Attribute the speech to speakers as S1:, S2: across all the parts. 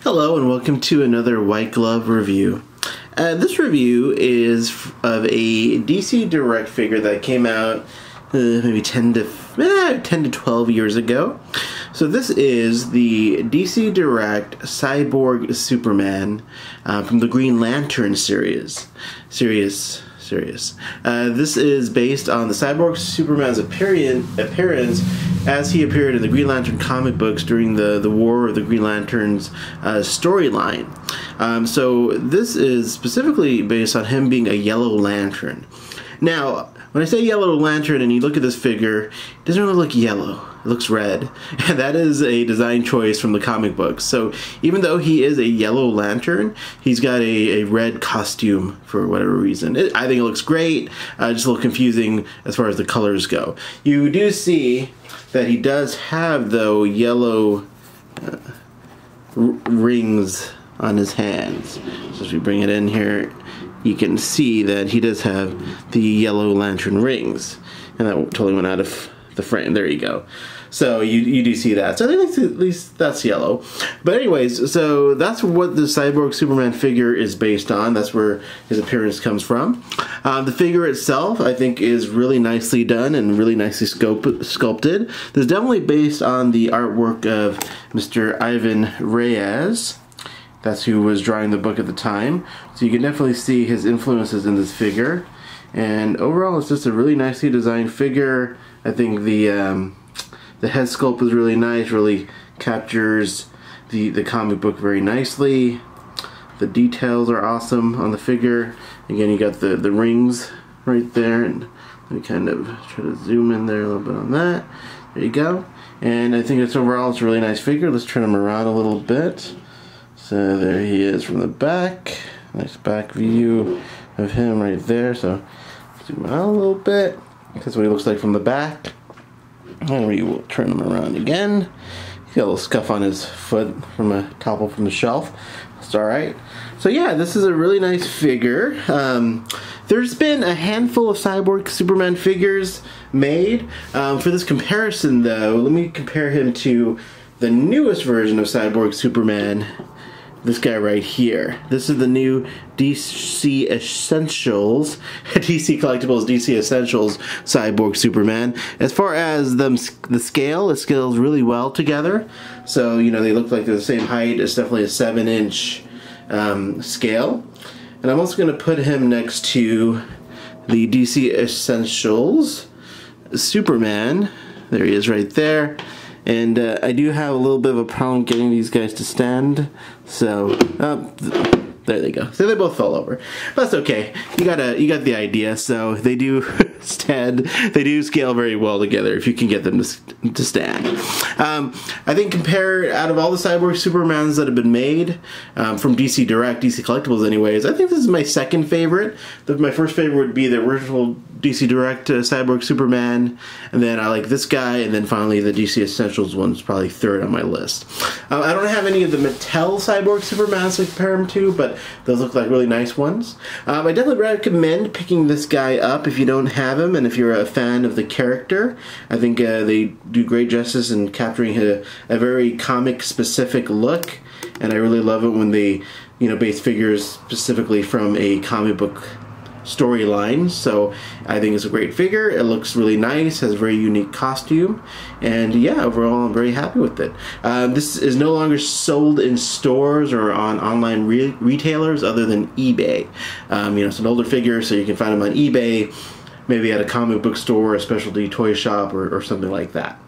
S1: Hello and welcome to another White Glove review. This review is of a DC Direct figure that came out maybe 10 to 12 years ago. So this is the DC Direct Cyborg Superman from the Green Lantern series. This is based on the Cyborg Superman's appearance as he appeared in the Green Lantern comic books during the War of the Green Lanterns storyline. So this is specifically based on him being a Yellow Lantern. Now, when I say Yellow Lantern and you look at this figure, it doesn't really look yellow. It looks red. And that is a design choice from the comic books. So even though he is a Yellow Lantern, he's got a red costume for whatever reason. I think it looks great, just a little confusing as far as the colors go. You do see that he does have, though, yellow rings on his hands. So as we bring it in here, you can see that he does have the Yellow Lantern rings. And that totally went out of the frame. There you go. So you do see that. So I think at least that's yellow. But anyways, so that's what the Cyborg Superman figure is based on. That's where his appearance comes from. The figure itself, I think, is really nicely done and really nicely sculpted. This is definitely based on the artwork of Mr. Ivan Reyes. That's who was drawing the book at the time. So you can definitely see his influences in this figure. And overall, it's just a really nicely designed figure. I think the head sculpt is really nice, really captures the comic book very nicely. The details are awesome on the figure. Again, you got the rings right there, and let me kind of try to zoom in there a little bit on that. There you go. And I think overall it's a really nice figure. Let's turn him around a little bit. So there he is from the back. Nice back view of him right there. So zoom out a little bit. That's what he looks like from the back. And we will turn him around again. He's got a little scuff on his foot from a topple from the shelf. It's alright. So yeah, this is a really nice figure. There's been a handful of Cyborg Superman figures made. For this comparison though, let me compare him to the newest version of Cyborg Superman. This guy right here. This is the new DC Essentials, DC Collectibles DC Essentials Cyborg Superman. As far as the scale, it scales really well together. So, you know, they look like they're the same height. It's definitely a 7-inch scale. And I'm also going to put him next to the DC Essentials Superman. There he is right there. And I do have a little bit of a problem getting these guys to stand, so there they go. So they both fell over. But that's okay. You got the idea. So they do stand. They do scale very well together if you can get them to stand. I think out of all the Cyborg Supermans that have been made from DC Direct, DC Collectibles anyways, I think this is my second favorite. My first favorite would be the original DC Direct Cyborg Superman, and then I like this guy, and then finally the DC Essentials one's probably third on my list. I don't have any of the Mattel Cyborg Supermans to compare him to, but those look like really nice ones. I definitely recommend picking this guy up if you don't have him, and if you're a fan of the character. I think they do great justice in capturing a very comic-specific look, and I really love it when they, base figures specifically from a comic book storyline. So I think it's a great figure. It looks really nice, has a very unique costume, and yeah, overall I'm very happy with it. This is no longer sold in stores or on online retailers other than eBay. It's an older figure, so you can find them on eBay, maybe at a comic book store, a specialty toy shop, or something like that.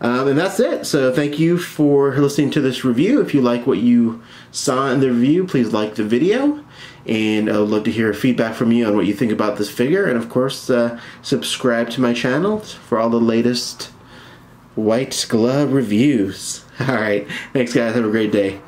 S1: And that's it. So thank you for listening to this review. If you like what you saw in the review, please like the video. And I would love to hear feedback from you on what you think about this figure. And of course, subscribe to my channel for all the latest White Glove reviews. Alright, thanks guys. Have a great day.